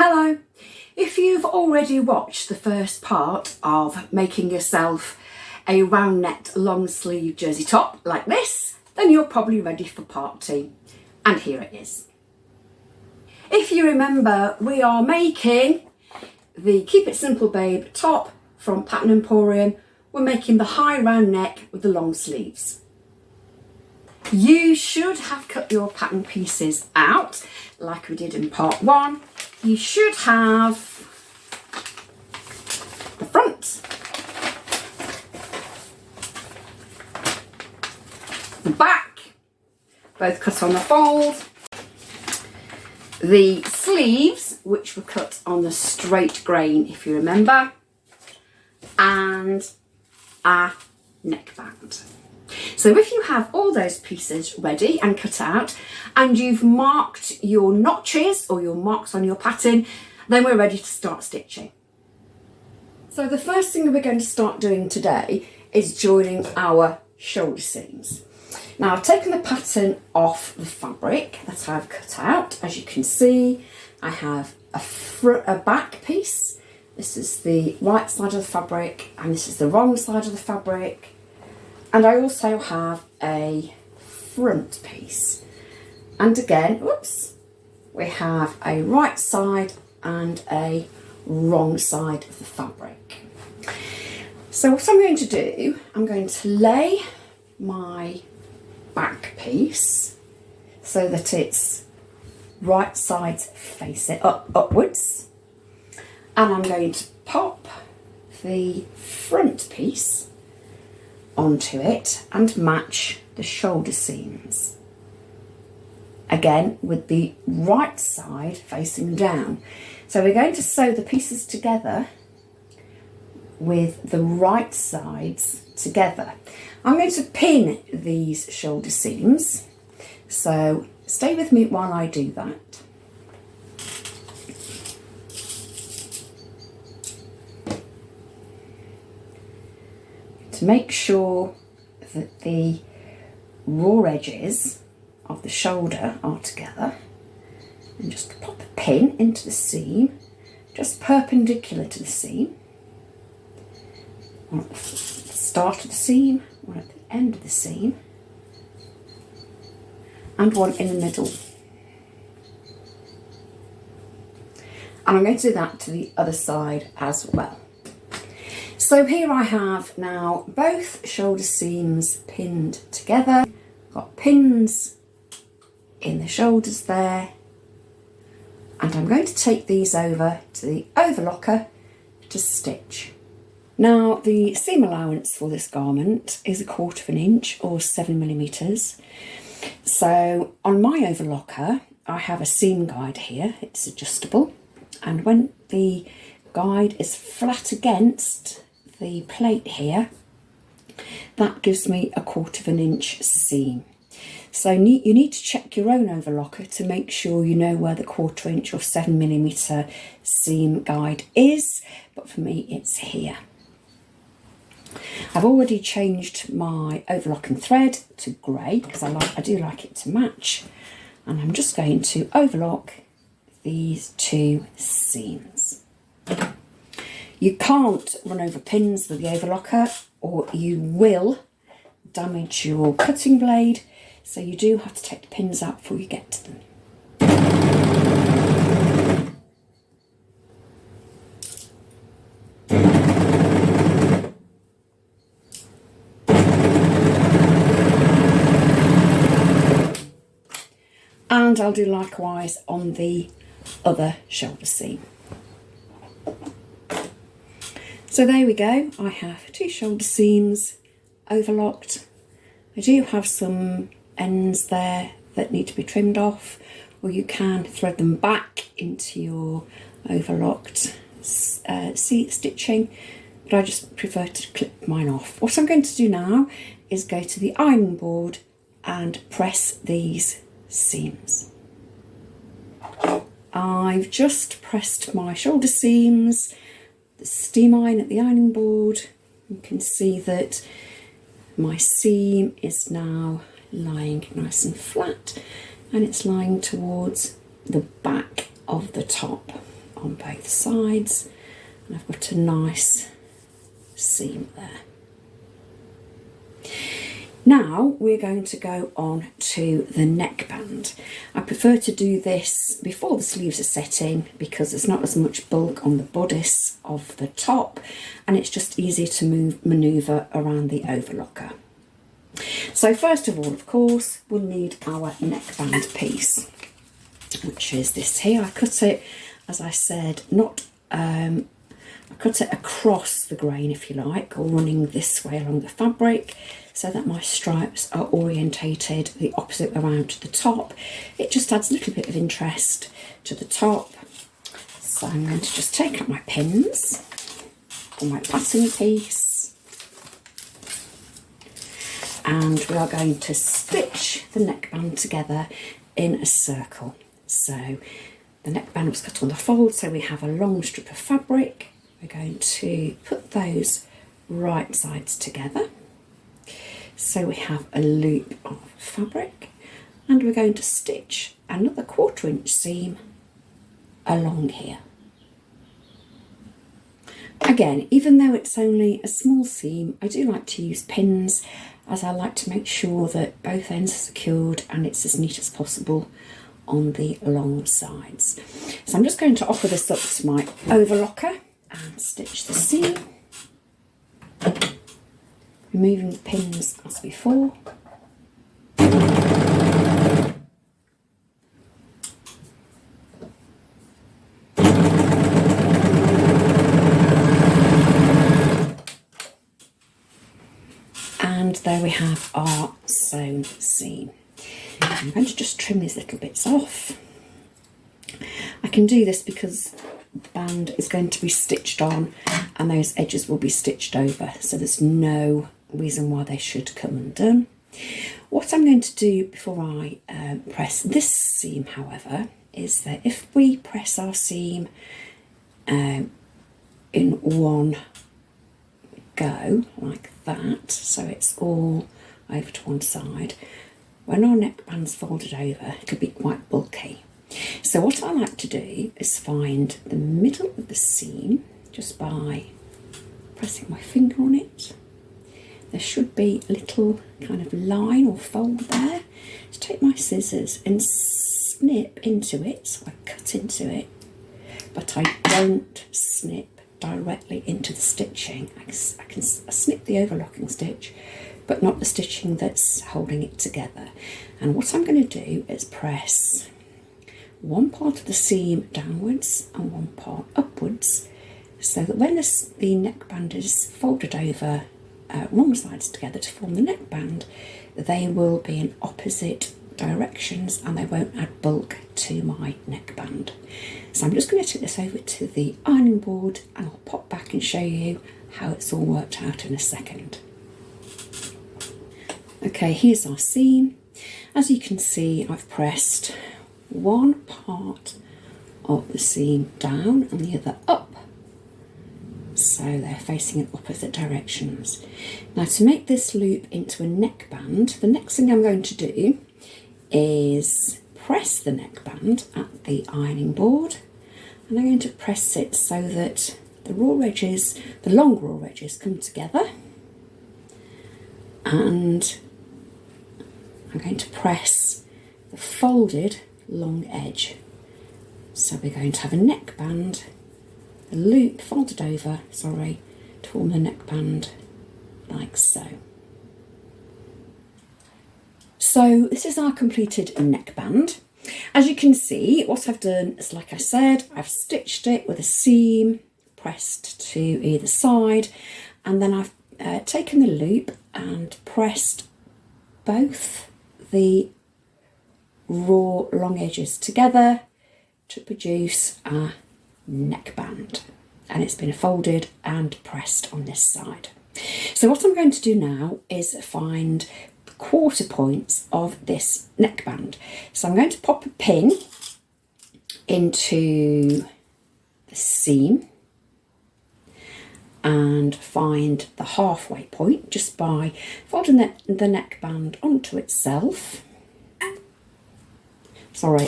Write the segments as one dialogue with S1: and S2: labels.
S1: Hello! If you've already watched the first part of making yourself a round neck long sleeve jersey top like this, then you're probably ready for part 2. And here it is. If you remember, we are making the Keep It Simple Babe top from Pattern Emporium. We're making the high round neck with the long sleeves. You should have cut your pattern pieces out like we did in part 1. You should have the front, the back, both cut on the fold, the sleeves, which were cut on the straight grain if you remember, and a neckband. So if you have all those pieces ready and cut out and you've marked your notches or your marks on your pattern, then we're ready to start stitching. So the first thing we're going to start doing today is joining our shoulder seams. Now I've taken the pattern off the fabric that I've cut out. As you can see, I have a back piece. This is the right side of the fabric and this is the wrong side of the fabric. And I also have a front piece. And again, whoops, we have a right side and a wrong side of the fabric. So what I'm going to do, I'm going to lay my back piece so that it's right side facing upwards. And I'm going to pop the front piece onto it and match the shoulder seams. Again, with the right side facing down. So we're going to sew the pieces together with the right sides together. I'm going to pin these shoulder seams, so stay with me while I do that. To make sure that the raw edges of the shoulder are together, and just pop a pin into the seam, just perpendicular to the seam, or at the start of the seam, or at the end of the seam, and one in the middle. And I'm going to do that to the other side as well. So here I have now both shoulder seams pinned together. Got pins in the shoulders there. And I'm going to take these over to the overlocker to stitch. Now the seam allowance for this garment is 1/4 inch or 7mm. So on my overlocker I have a seam guide here. It's adjustable, and when the guide is flat against the plate here, that gives me 1/4 inch seam. So you need to check your own overlocker to make sure you know where the 1/4 inch or 7mm seam guide is, but for me it's here. I've already changed my overlocking thread to grey because I do like it to match, and I'm just going to overlock these two seams. You can't run over pins with the overlocker or you will damage your cutting blade, so you do have to take the pins out before you get to them. And I'll do likewise on the other shoulder seam. So there we go, I have two shoulder seams overlocked. I do have some ends there that need to be trimmed off, or you can thread them back into your overlocked stitching, but I just prefer to clip mine off. What I'm going to do now is go to the ironing board and press these seams. I've just pressed my shoulder seams, the steam iron at the ironing board. You can see that my seam is now lying nice and flat, and it's lying towards the back of the top on both sides, and I've got a nice seam there. Now we're going to go on to the neckband. I prefer to do this before the sleeves are set in because there's not as much bulk on the bodice of the top, and it's just easier to manoeuvre around the overlocker. So first of all, of course, we'll need our neckband piece, which is this here. I cut it, as I said, I cut it across the grain, if you like, or running this way along the fabric, so that my stripes are orientated the opposite around to the top. It just adds a little bit of interest to the top. So I'm going to just take out my pins for my pattern piece, and we are going to stitch the neckband together in a circle. So the neckband was cut on the fold, so we have a long strip of fabric. We're going to put those right sides together. So we have a loop of fabric, and we're going to stitch another 1/4 inch seam along here. Again, even though it's only a small seam, I do like to use pins, as I like to make sure that both ends are secured and it's as neat as possible on the long sides. So I'm just going to offer this up to my overlocker and stitch the seam, removing the pins as before. And there we have our sewn seam. I'm going to just trim these little bits off. I can do this because the band is going to be stitched on and those edges will be stitched over, so there's no reason why they should come undone. What I'm going to do before I press this seam, however, is that if we press our seam in one go like that, so it's all over to one side, when our neckband's folded over it could be quite bulky. So what I like to do is find the middle of the seam just by pressing my finger on it. There should be a little kind of line or fold there. Just take my scissors and snip into it, so I cut into it, but I don't snip directly into the stitching. I can snip the overlocking stitch, but not the stitching that's holding it together. And what I'm going to do is press one part of the seam downwards and one part upwards, so that when the neckband is folded over wrong sides together to form the neckband, they will be in opposite directions and they won't add bulk to my neckband. So I'm just going to take this over to the ironing board and I'll pop back and show you how it's all worked out in a second. Okay, here's our seam. As you can see, I've pressed one part of the seam down and the other up, so they're facing in opposite directions. Now, to make this loop into a neckband, the next thing I'm going to do is press the neckband at the ironing board, and I'm going to press it so that the raw edges, the long raw edges, come together, and I'm going to press the folded long edge. So we're going to have a neckband, a loop folded over, to form the neckband like so. So this is our completed neckband. As you can see, what I've done is, like I said, I've stitched it with a seam pressed to either side, and then I've taken the loop and pressed both the raw long edges together to produce a neckband, and it's been folded and pressed on this side. So what I'm going to do now is find the 1/4 points of this neckband. So I'm going to pop a pin into the seam and find the halfway point just by folding the neckband onto itself,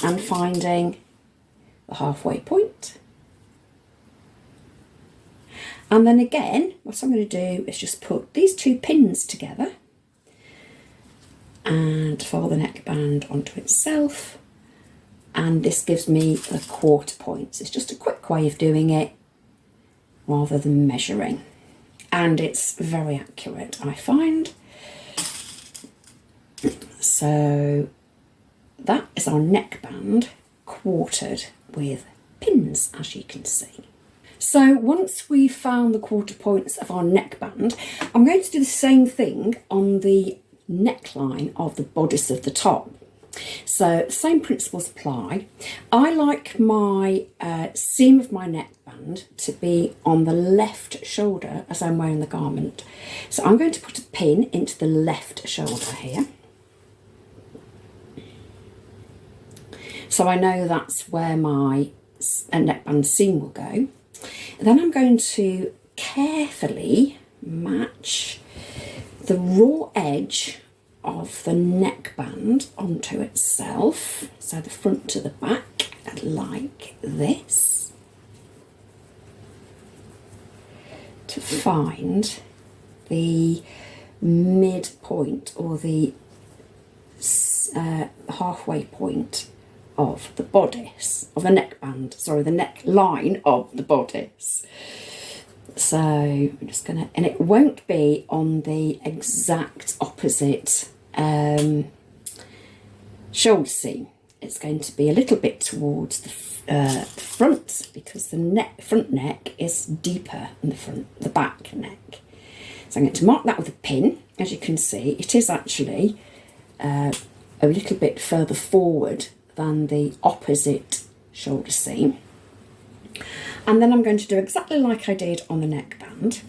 S1: and finding the halfway point And then again, what I'm going to do is just put these 2 pins together and fold the neckband onto itself. And this gives me the 1/4 points. It's just a quick way of doing it rather than measuring. And it's very accurate, I find. So that is our neckband quartered with pins, as you can see. So once we've found the 1/4 points of our neckband, I'm going to do the same thing on the neckline of the bodice of the top. So same principles apply. I like my seam of my neckband to be on the left shoulder as I'm wearing the garment. So I'm going to put a pin into the left shoulder here. So I know that's where my neckband seam will go. And then I'm going to carefully match the raw edge of the neckband onto itself, so the front to the back, like this, to find the midpoint or the halfway point of the bodice, of the neckband, sorry, the neckline of the bodice. So I'm just going to, and it won't be on the exact opposite shoulder seam. It's going to be a little bit towards the front, because the front neck is deeper than the back neck. So I'm going to mark that with a pin. As you can see, it is actually a little bit further forward than the opposite shoulder seam. And then I'm going to do exactly like I did on the neckband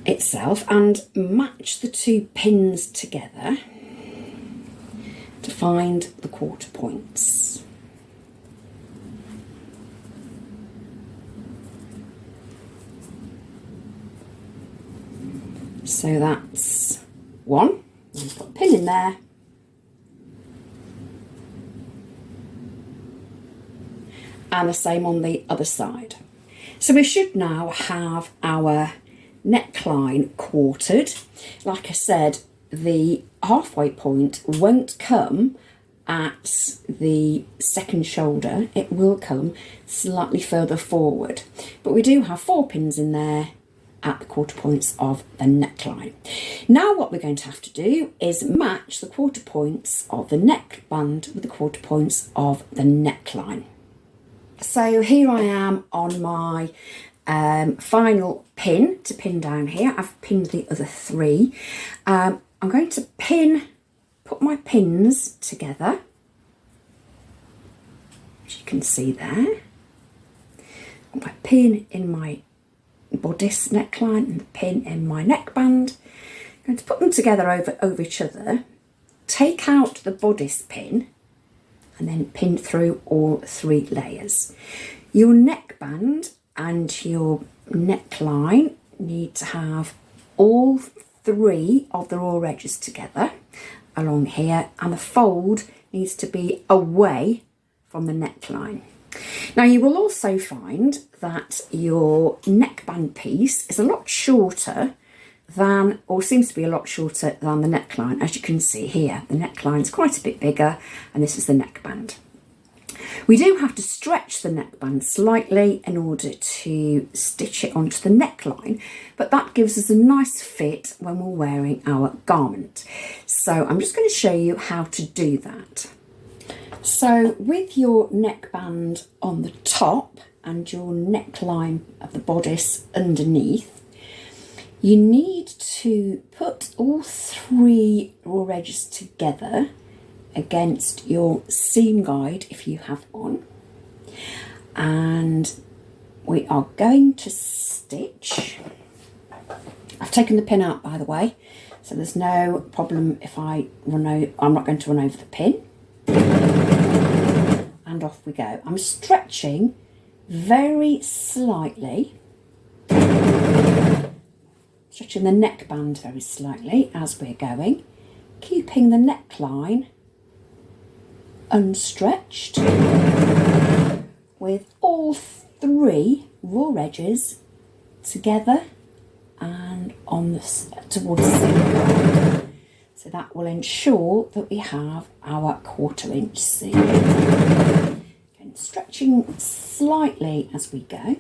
S1: itself and match the 2 pins together to find the 1/4 points. So that's 1. I'm put a pin in there. And the same on the other side. So we should now have our neckline quartered. Like I said, the halfway point won't come at the second shoulder, it will come slightly further forward. But we do have 4 pins in there at the 1/4 points of the neckline. Now what we're going to have to do is match the 1/4 points of the neckband with the 1/4 points of the neckline. So here I am on my final pin to pin down here. I've pinned the other 3. I'm going to put my pins together, as you can see there. Got my pin in my bodice neckline and the pin in my neckband. I'm going to put them together over each other, take out the bodice pin, and then pin through all 3 layers. Your neckband and your neckline need to have all 3 of the raw edges together along here, and the fold needs to be away from the neckline. Now you will also find that your neckband piece is a lot shorter than, or seems to be a lot shorter than the neckline. As you can see here, the neckline is quite a bit bigger and this is the neckband. We do have to stretch the neckband slightly in order to stitch it onto the neckline, but that gives us a nice fit when we're wearing our garment. So I'm just going to show you how to do that. So with your neckband on the top and your neckline of the bodice underneath, you need to put all 3 raw edges together against your seam guide if you have one, and we are going to stitch. I've taken the pin out, by the way, so there's no problem if I run over. I'm not going to run over the pin, and off we go. I'm stretching very slightly, stretching the neckband very slightly as we're going, keeping the neckline unstretched with all 3 raw edges together and on towards the seam. So that will ensure that we have our 1/4 inch seam. Again, stretching slightly as we go.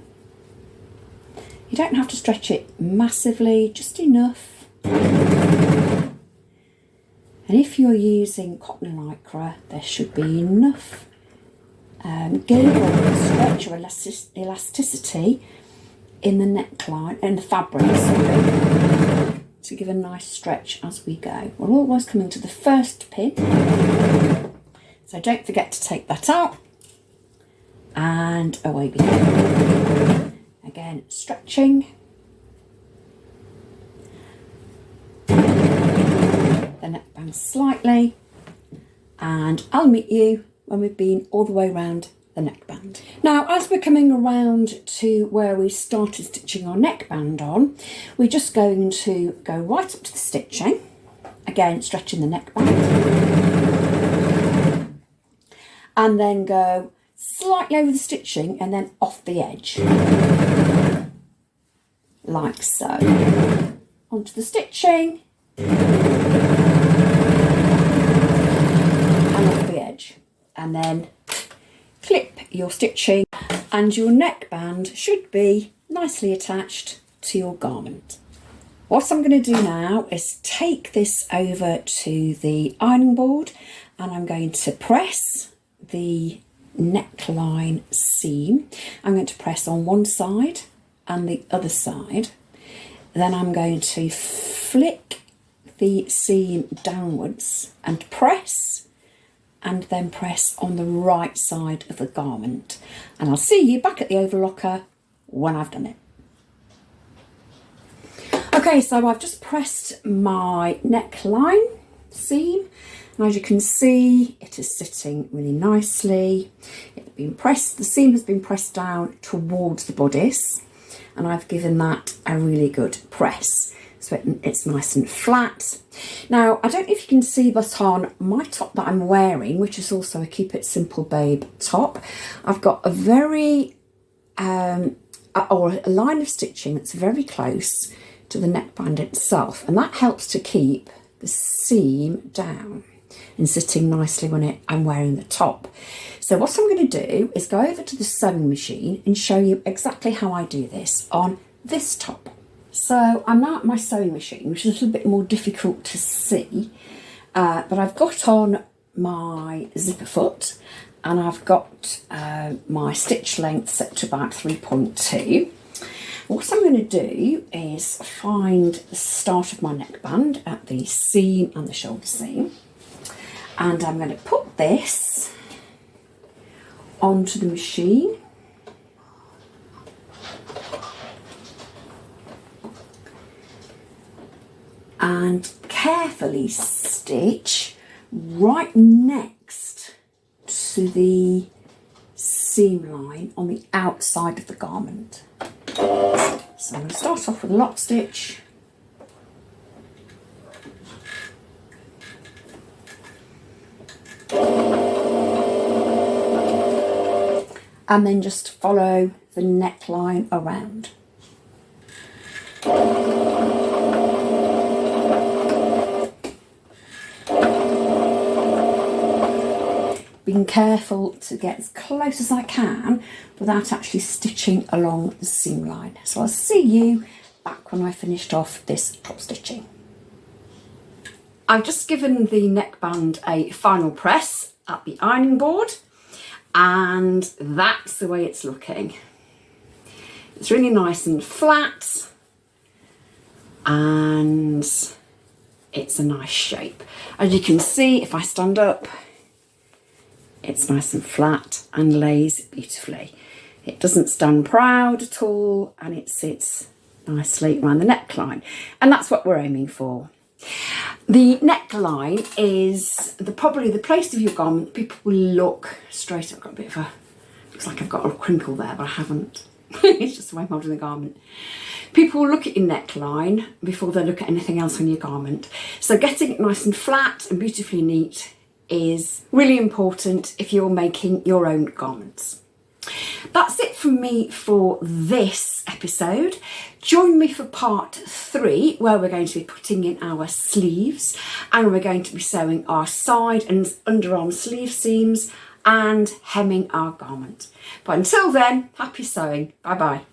S1: You don't have to stretch it massively, just enough. And if you're using cotton lycra, there should be enough give or stretch or elasticity in the neckline and the fabric, sorry, to give a nice stretch as we go. We're almost coming to the first pin, so don't forget to take that out, and away we go. Again, stretching, the neckband slightly, and I'll meet you when we've been all the way around the neckband. Now, as we're coming around to where we started stitching our neckband on, we're just going to go right up to the stitching, again stretching the neckband, and then go slightly over the stitching and then off the edge, like so, onto the stitching and off the edge, and then clip your stitching, and your neckband should be nicely attached to your garment. What I'm going to do now is take this over to the ironing board, and I'm going to press the neckline seam. I'm going to press on one side and the other side. Then I'm going to flick the seam downwards and press, and then press on the right side of the garment. And I'll see you back at the overlocker when I've done it. Okay, so I've just pressed my neckline seam, and as you can see, it is sitting really nicely. It's been pressed, the seam has been pressed down towards the bodice, and I've given that a really good press, so it's nice and flat. Now, I don't know if you can see, but on my top that I'm wearing, which is also a Keep It Simple Babe top, I've got a very, or a line of stitching that's very close to the neckband itself, and that helps to keep the seam down and sitting nicely when I'm wearing the top. So what I'm going to do is go over to the sewing machine and show you exactly how I do this on this top. So I'm now at my sewing machine, which is a little bit more difficult to see, but I've got on my zipper foot, and I've got my stitch length set to about 3.2. What I'm going to do is find the start of my neckband at the seam and the shoulder seam, and I'm going to put this onto the machine. And carefully stitch right next to the seam line on the outside of the garment. So I'm going to start off with a lock stitch, and then just follow the neckline around. Being careful to get as close as I can without actually stitching along the seam line. So I'll see you back when I finished off this top stitching. I've just given the neckband a final press at the ironing board, and that's the way it's looking. It's really nice and flat, and it's a nice shape. As you can see, if I stand up, it's nice and flat and lays beautifully. It doesn't stand proud at all, and it sits nicely around the neckline, and that's what we're aiming for. The neckline is probably the place of your garment people will look straight. I've got a bit of a, looks like I've got a crinkle there, but I haven't. It's just the way I'm holding the garment. People will look at your neckline before they look at anything else on your garment. So getting it nice and flat and beautifully neat is really important if you're making your own garments. That's it from me for this episode. Join me for part 3, where we're going to be putting in our sleeves, and we're going to be sewing our side and underarm sleeve seams and hemming our garment. But until then, happy sewing. Bye bye.